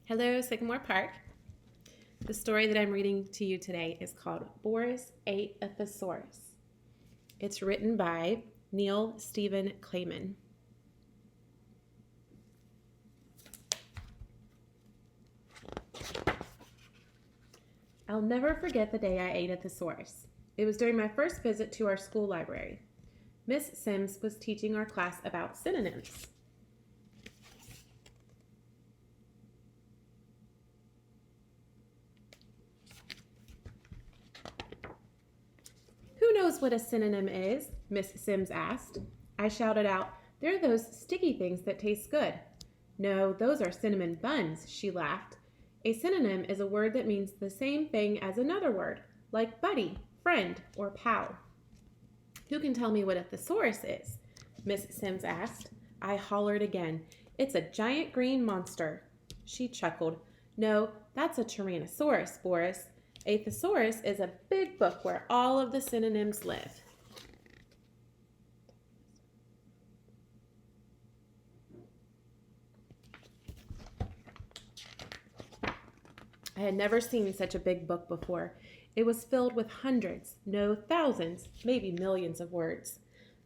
Hello, Sycamore Park. The story that I'm reading to you today is called Boris ate a Thesaurus. It's written by Neil Stephen Clayman. I'll never forget the day I ate a thesaurus. It was during my first visit to our school library. Miss Sims was teaching our class about synonyms. Who knows what a synonym is? Miss Sims asked. I shouted out, They're those sticky things that taste good. No, those are cinnamon buns, she laughed. A synonym is a word that means the same thing as another word, like buddy, friend, or pal. Who can tell me what a thesaurus is? Miss Sims asked. I hollered again. It's a giant green monster. She chuckled. No, that's a tyrannosaurus, Boris. A thesaurus is a big book where all of the synonyms live. I had never seen such a big book before. It was filled with hundreds, no, thousands, maybe millions of words.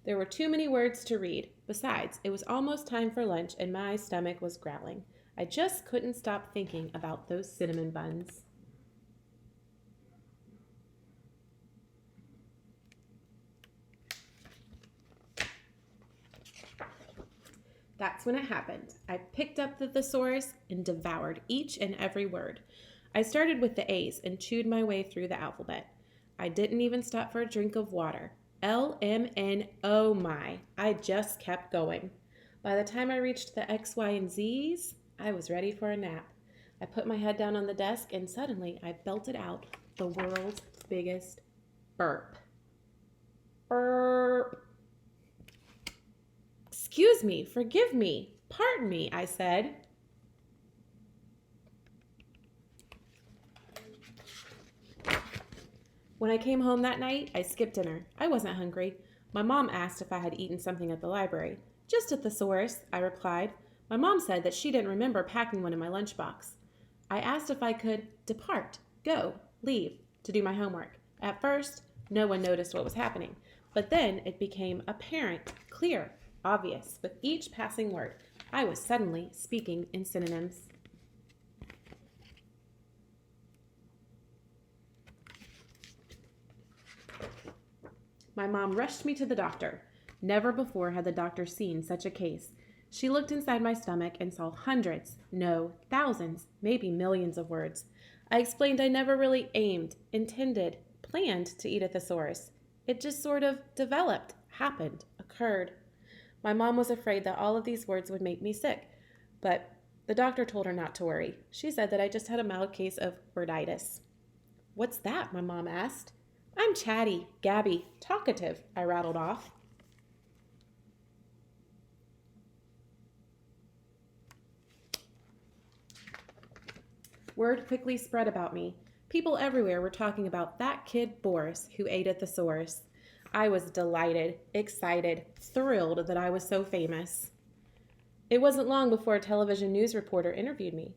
There were too many words to read. Besides, it was almost time for lunch and my stomach was growling. I just couldn't stop thinking about those cinnamon buns. That's when it happened. I picked up the thesaurus and devoured each and every word. I started with the A's and chewed my way through the alphabet. I didn't even stop for a drink of water. L, M, N, oh my. I just kept going. By the time I reached the X, Y, and Z's, I was ready for a nap. I put my head down on the desk and suddenly I belted out the world's biggest burp. Burp. Excuse me, forgive me, pardon me, I said. When I came home that night, I skipped dinner. I wasn't hungry. My mom asked if I had eaten something at the library. Just a thesaurus, I replied. My mom said that she didn't remember packing one in my lunchbox. I asked if I could depart, go, leave, to do my homework. At first, no one noticed what was happening, but then it became apparent, clear, obvious. With each passing word, I was suddenly speaking in synonyms. My mom rushed me to the doctor. Never before had the doctor seen such a case. She looked inside my stomach and saw hundreds, no, thousands, maybe millions of words. I explained I never really aimed, intended, planned to eat a thesaurus. It just sort of developed, happened, occurred. My mom was afraid that all of these words would make me sick, but the doctor told her not to worry. She said that I just had a mild case of worditis. What's that? My mom asked. I'm chatty, gabby, talkative, I rattled off. Word quickly spread about me. People everywhere were talking about that kid Boris who ate a thesaurus. I was delighted, excited, thrilled that I was so famous. It wasn't long before a television news reporter interviewed me.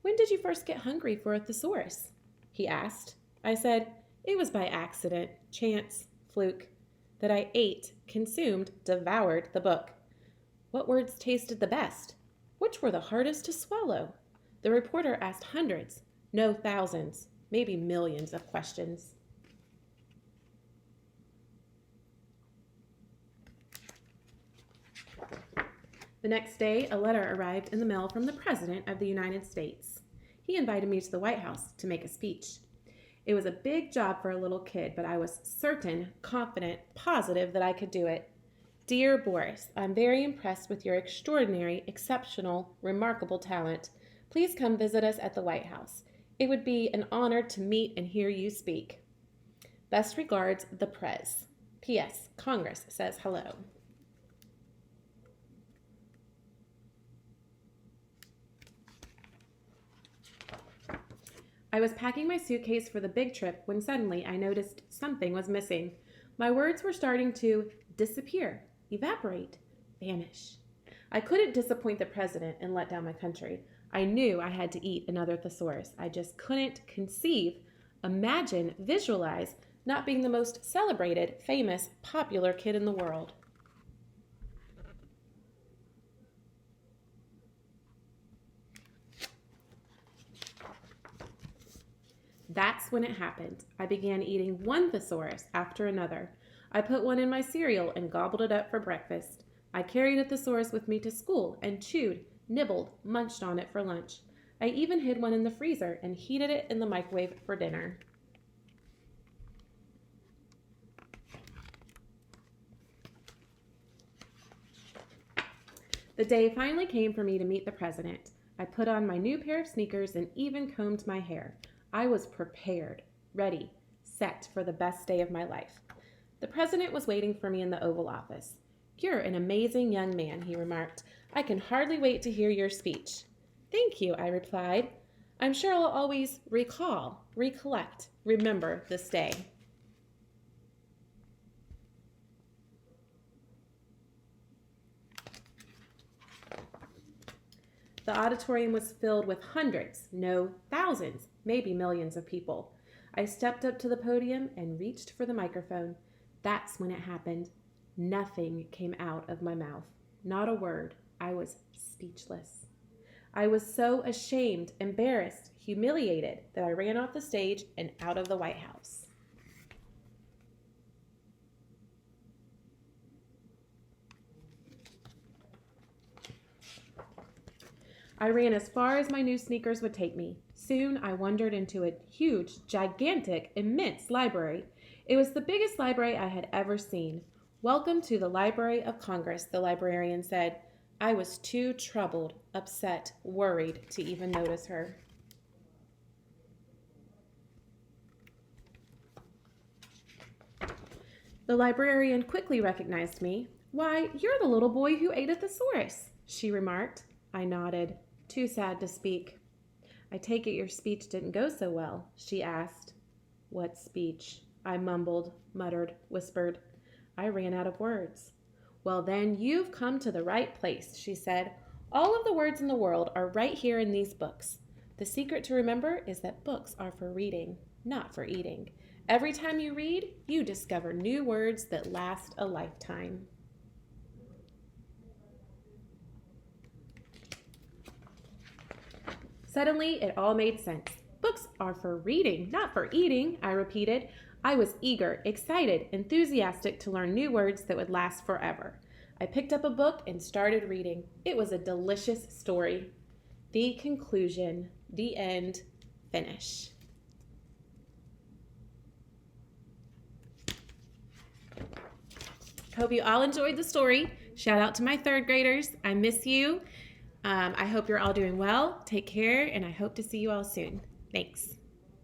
When did you first get hungry for a thesaurus? He asked. I said, it was by accident, chance, fluke, that I ate, consumed, devoured the book. What words tasted the best? Which were the hardest to swallow? The reporter asked hundreds, no thousands, maybe millions of questions. The next day, a letter arrived in the mail from the President of the United States. He invited me to the White House to make a speech. It was a big job for a little kid, but I was certain, confident, positive that I could do it. Dear Boris, I'm very impressed with your extraordinary, exceptional, remarkable talent. Please come visit us at the White House. It would be an honor to meet and hear you speak. Best regards, the Prez. P.S. Congress says hello. I was packing my suitcase for the big trip when suddenly I noticed something was missing. My words were starting to disappear, evaporate, vanish. I couldn't disappoint the president and let down my country. I knew I had to eat another thesaurus. I just couldn't imagine, visualize not being the most celebrated, famous, popular kid in the world. That's when it happened. I began eating one thesaurus after another. I put one in my cereal and gobbled it up for breakfast. I carried a thesaurus with me to school and chewed, nibbled, munched on it for lunch. I even hid one in the freezer and heated it in the microwave for dinner. The day finally came for me to meet the president. I put on my new pair of sneakers and even combed my hair. I was prepared, ready, set for the best day of my life. The president was waiting for me in the Oval Office. "You're an amazing young man," he remarked. "I can hardly wait to hear your speech." "Thank you," I replied. "I'm sure I'll always recollect, remember this day." The auditorium was filled with hundreds, no, thousands, maybe millions of people. I stepped up to the podium and reached for the microphone. That's when it happened. Nothing came out of my mouth. Not a word. I was speechless. I was so ashamed, embarrassed, humiliated that I ran off the stage and out of the White House. I ran as far as my new sneakers would take me. Soon I wandered into a huge, gigantic, immense library. It was the biggest library I had ever seen. "Welcome to the Library of Congress," the librarian said. I was too troubled, upset, worried to even notice her. The librarian quickly recognized me. "Why, you're the little boy who ate a thesaurus," she remarked. I nodded, too sad to speak. "I take it your speech didn't go so well?" she asked. "What speech?" I mumbled, muttered, whispered. I ran out of words. "Well, then, you've come to the right place," she said. "All of the words in the world are right here in these books. The secret to remember is that books are for reading, not for eating. Every time you read, you discover new words that last a lifetime." Suddenly, it all made sense. "Books are for reading, not for eating," I repeated. I was eager, excited, enthusiastic to learn new words that would last forever. I picked up a book and started reading. It was a delicious story. The conclusion, the end, finish. Hope you all enjoyed the story. Shout out to my third graders. I miss you. I hope you're all doing well. Take care, and I hope to see you all soon. Thanks.